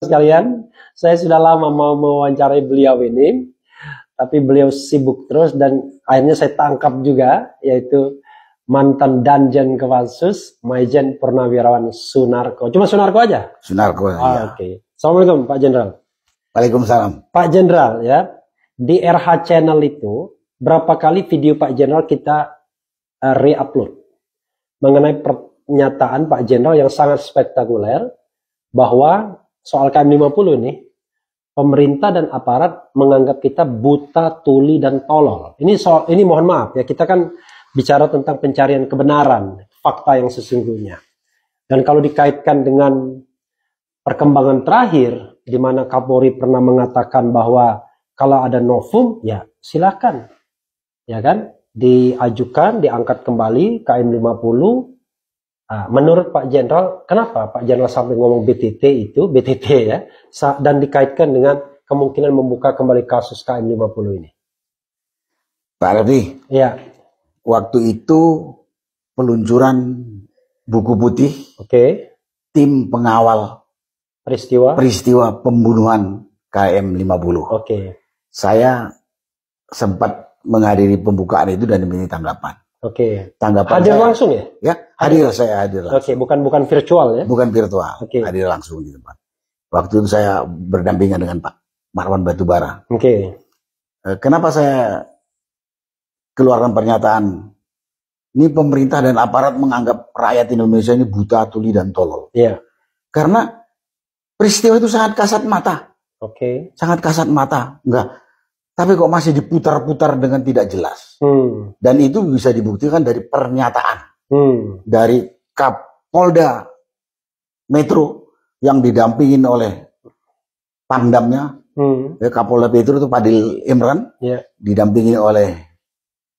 sekalian, saya sudah lama mau mewawancarai beliau ini, tapi beliau sibuk terus dan akhirnya saya tangkap juga, yaitu mantan Danjen Kopassus, Maijen Purnawirawan Sunarko. Cuma Sunarko aja? Sunarko, ya. Oke. Assalamualaikum Pak Jenderal. Waalaikumsalam. Pak Jenderal, ya, di RH Channel itu berapa kali video Pak Jenderal kita re-upload mengenai pernyataan Pak Jenderal yang sangat spektakuler bahwa soal KM50 nih, pemerintah dan aparat menganggap kita buta, tuli, dan tolol. Ini mohon maaf ya, kita kan bicara tentang pencarian kebenaran, fakta yang sesungguhnya. Dan kalau dikaitkan dengan perkembangan terakhir, di mana Kapolri pernah mengatakan bahwa kalau ada novum, ya silakan, ya kan, diajukan, diangkat kembali KM50. Menurut Pak Jenderal, kenapa Pak Jenderal sampai ngomong BTT ya, dan dikaitkan dengan kemungkinan membuka kembali kasus KM50 ini? Pak Raffi, ya, waktu itu peluncuran buku putih, tim pengawal peristiwa pembunuhan KM50. Saya sempat menghadiri pembukaan itu dan diminta tanggapan. Tanggapan hadir saya, langsung ya? Ya, saya hadir langsung. Bukan virtual ya? Bukan virtual, hadir langsung di tempat. Waktu itu saya berdampingan dengan Pak Marwan Batubara. Kenapa saya keluarkan pernyataan ini pemerintah dan aparat menganggap rakyat Indonesia ini buta, tuli, dan tolol? Karena peristiwa itu sangat kasat mata. Sangat kasat mata. Enggak. Tapi kok masih diputar-putar dengan tidak jelas. Dan itu bisa dibuktikan dari pernyataan dari Kapolda Metro yang didampingin oleh Pangdamnya. Kapolda Metro itu Padil Imran, didampingin oleh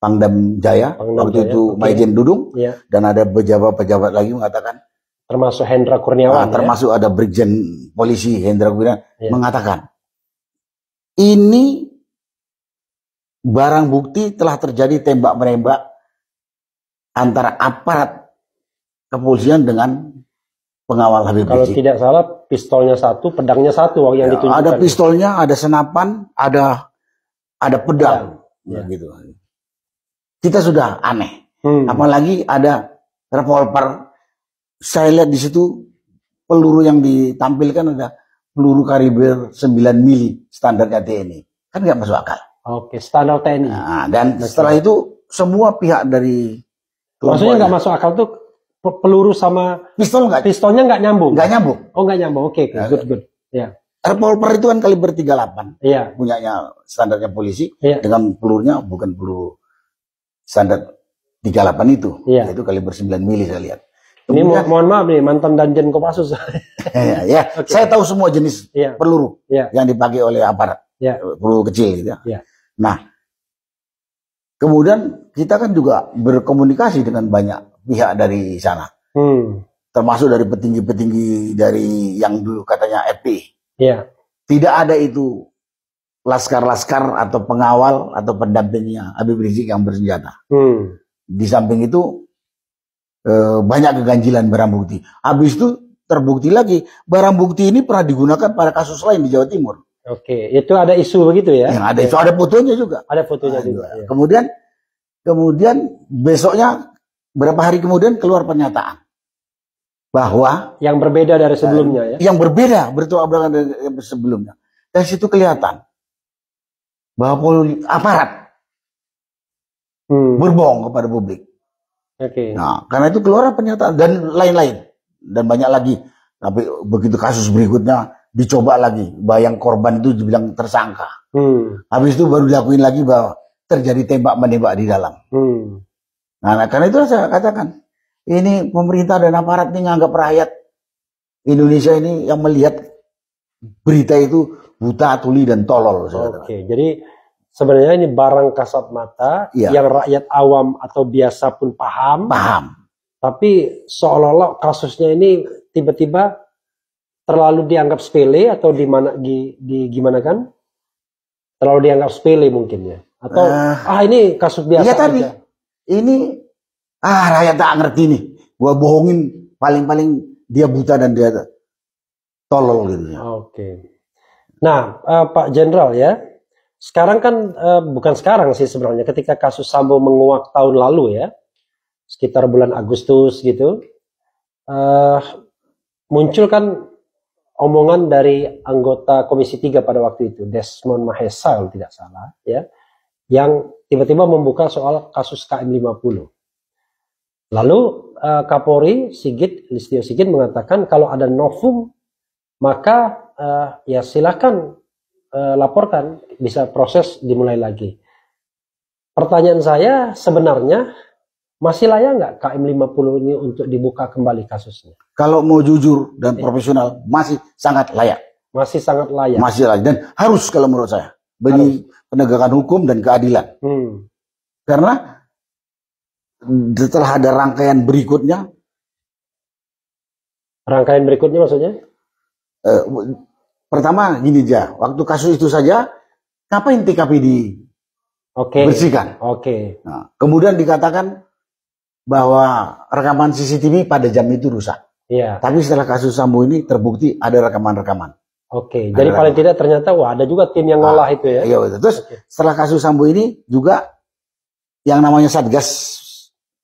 Pangdam Jaya, waktu itu Maijen Dudung, dan ada pejabat-pejabat lagi mengatakan, termasuk Hendra Kurniawan, termasuk ada Brigjen Polisi Hendra Kurniawan, mengatakan ini barang bukti telah terjadi tembak-menembak antara aparat kepolisian dengan pengawal Habib Rizik. Kalau tidak salah, pistolnya satu, pedangnya satu yang ditunjukkan. Ada pistolnya, ada senapan, ada pedang. Gitu. Kita sudah aneh. Apalagi ada revolver. Saya lihat di situ peluru yang ditampilkan ada peluru kaliber 9 mili standarnya TNI. Kan nggak masuk akal. Standar TNI. Dan setelah itu semua pihak dari maksudnya nggak masuk akal tuh peluru sama pistolnya nggak nyambung. Nggak nyambung. Nggak nyambung. Good. Revolver itu kan kaliber 38. Punyanya standarnya polisi. Dengan pelurunya bukan peluru standar 38 itu. Itu kaliber 9 mili saya lihat. Ini mohon maaf nih, mantan Danjen Kopassus. Saya tahu semua jenis peluru yang dipakai oleh aparat. Peluru kecil gitu ya. Nah, kemudian kita kan juga berkomunikasi dengan banyak pihak dari sana, termasuk dari petinggi-petinggi dari yang dulu katanya FPI. Tidak ada itu laskar-laskar atau pengawal atau pendampingnya Habib Rizik yang bersenjata. Di samping itu banyak keganjilan barang bukti. Habis itu terbukti lagi barang bukti ini pernah digunakan pada kasus lain di Jawa Timur. Itu ada isu begitu ya? Ada isu, ada fotonya juga. Ada fotonya juga. Kemudian besoknya berapa hari kemudian keluar pernyataan bahwa yang berbeda dari sebelumnya ya? Yang berbeda bertolak belakang dari sebelumnya. Dari situ kelihatan bahwa aparat berbohong kepada publik. Nah, karena itu keluar pernyataan dan lain-lain dan banyak lagi. Tapi begitu kasus berikutnya dicoba lagi, bayang korban itu dibilang tersangka. Habis itu baru dilakuin lagi bahwa terjadi tembak-menembak di dalam. Nah, karena itu saya katakan, ini pemerintah dan aparat ini nganggap rakyat Indonesia ini yang melihat berita itu buta, tuli, dan tolol. Jadi sebenarnya ini barang kasat mata yang rakyat awam atau biasa pun paham. Tapi seolah-olah kasusnya ini tiba-tiba terlalu dianggap sepele atau gimana kan? Terlalu dianggap sepele mungkin ya. Atau ini kasus biasa tadi. Ini rakyat tak ngerti nih. Gua bohongin paling-paling dia buta dan dia tolol gitu ya. Oke. Nah, Pak Jenderal ya, sekarang kan bukan sekarang sih sebenarnya, ketika kasus Sambo menguak tahun lalu ya, sekitar bulan Agustus gitu, muncul kan omongan dari anggota Komisi 3 pada waktu itu, Desmond Mahesa kalau tidak salah ya, yang tiba-tiba membuka soal kasus KM50. Lalu Kapolri Listio Sigit mengatakan kalau ada novum maka ya silakan laporkan, bisa proses dimulai lagi. Pertanyaan saya sebenarnya masih layak nggak KM50 ini untuk dibuka kembali kasusnya? Kalau mau jujur dan profesional masih sangat layak. Masih sangat layak. Masih layak dan harus kalau menurut saya bagi penegakan hukum dan keadilan. Karena setelah ada rangkaian berikutnya. Rangkaian berikutnya maksudnya? Pertama gini aja, waktu kasus itu saja, ngapain TKP dibersihkan? Nah, kemudian dikatakan bahwa rekaman CCTV pada jam itu rusak. Tapi setelah kasus Sambo ini terbukti ada rekaman-rekaman. Jadi paling tidak ternyata ada juga tim yang ngolah itu ya. Iya betul. Terus setelah kasus Sambo ini juga yang namanya Satgas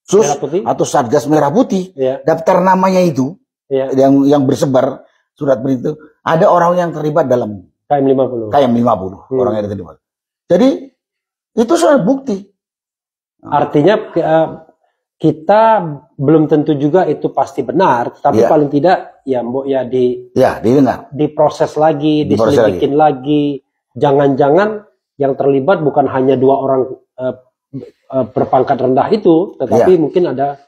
Sus atau Satgas Merah Putih, daftar namanya itu yang bersebar surat berita, ada orang yang terlibat dalam KM50. Orang yang terlibat. Jadi itu soal bukti. Artinya kita belum tentu juga itu pasti benar, tapi paling tidak didengar, diproses lagi, diselidikin lagi. Jangan-jangan yang terlibat bukan hanya 2 orang berpangkat rendah itu, tetapi mungkin ada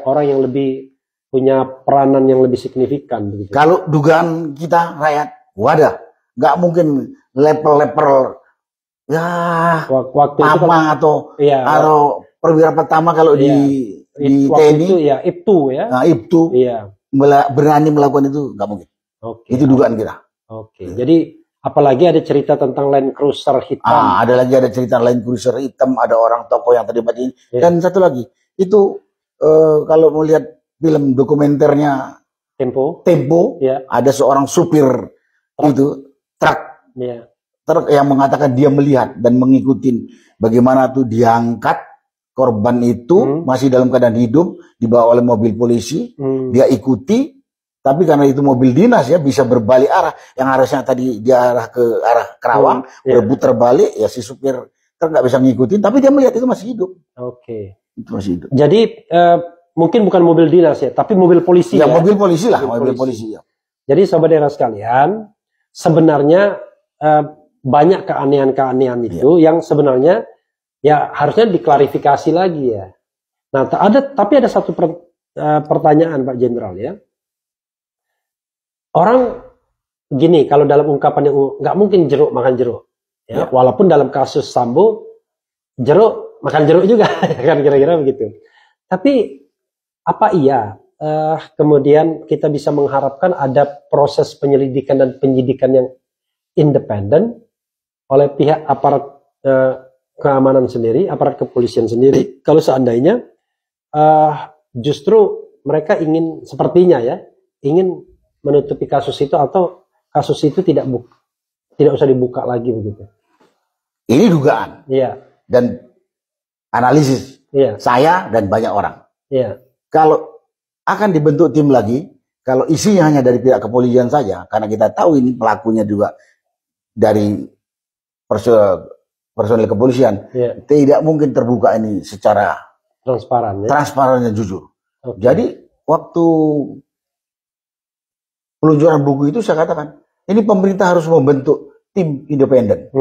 orang yang lebih punya peranan yang lebih signifikan. Begitu. Kalau dugaan kita rakyat, wadah, nggak mungkin level-level waktu Pama atau perwira pertama kalau di TNI itu IPTU ya. Nah, IPTU berani melakukan itu nggak mungkin. Itu dugaan kita. Jadi apalagi ada cerita tentang Land Cruiser hitam. Ada cerita Land Cruiser hitam, ada orang tokoh yang terlibat ini. Dan satu lagi, itu kalau melihat film dokumenternya Tempo ada seorang supir truk yang mengatakan dia melihat dan mengikuti bagaimana tuh diangkat korban itu masih dalam keadaan hidup dibawa oleh mobil polisi, dia ikuti, tapi karena itu mobil dinas ya bisa berbalik arah, yang harusnya tadi dia arah ke arah Kerawang berputar balik ya, si supir truk nggak bisa ngikutin, tapi dia melihat itu masih hidup. Itu masih hidup. Jadi mungkin bukan mobil dinas ya, tapi mobil polisi ya. Mobil polisi lah, mobil polisi ya. Jadi sobat daerah sekalian, sebenarnya banyak keanehan-keanehan itu yang sebenarnya ya harusnya diklarifikasi lagi ya. Nah, tapi ada satu pertanyaan Pak Jenderal ya. Orang gini, kalau dalam ungkapan yang nggak mungkin jeruk makan jeruk ya, walaupun dalam kasus Sambo jeruk makan jeruk juga kan, kira-kira begitu. Tapi apa iya kemudian kita bisa mengharapkan ada proses penyelidikan dan penyidikan yang independen oleh pihak aparat keamanan sendiri, aparat kepolisian sendiri, kalau seandainya justru mereka ingin sepertinya ya, ingin menutupi kasus itu atau kasus itu tidak usah dibuka lagi begitu. Ini dugaan. Dan analisis saya dan banyak orang. Kalau akan dibentuk tim lagi, kalau isinya hanya dari pihak kepolisian saja, karena kita tahu ini pelakunya juga dari personel kepolisian, tidak mungkin terbuka ini secara transparan dan jujur. Jadi waktu peluncuran buku itu saya katakan, ini pemerintah harus membentuk tim independen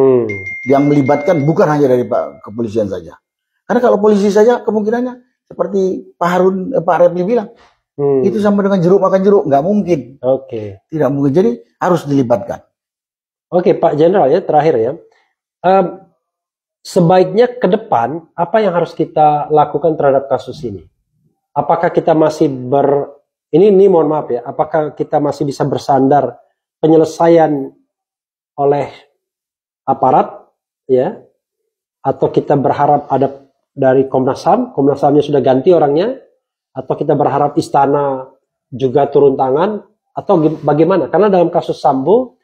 yang melibatkan bukan hanya dari kepolisian saja. Karena kalau polisi saja kemungkinannya seperti Pak Refli bilang, itu sama dengan jeruk makan jeruk, nggak mungkin. Tidak mungkin. Jadi harus dilibatkan. Pak Jenderal ya, terakhir ya, sebaiknya ke depan apa yang harus kita lakukan terhadap kasus ini? Apakah kita masih ini mohon maaf ya, apakah kita masih bisa bersandar penyelesaian oleh aparat ya, atau kita berharap ada dari Komnas HAM, Komnas HAM-nya sudah ganti orangnya, atau kita berharap istana juga turun tangan, Atau bagaimana? Karena dalam kasus Sambo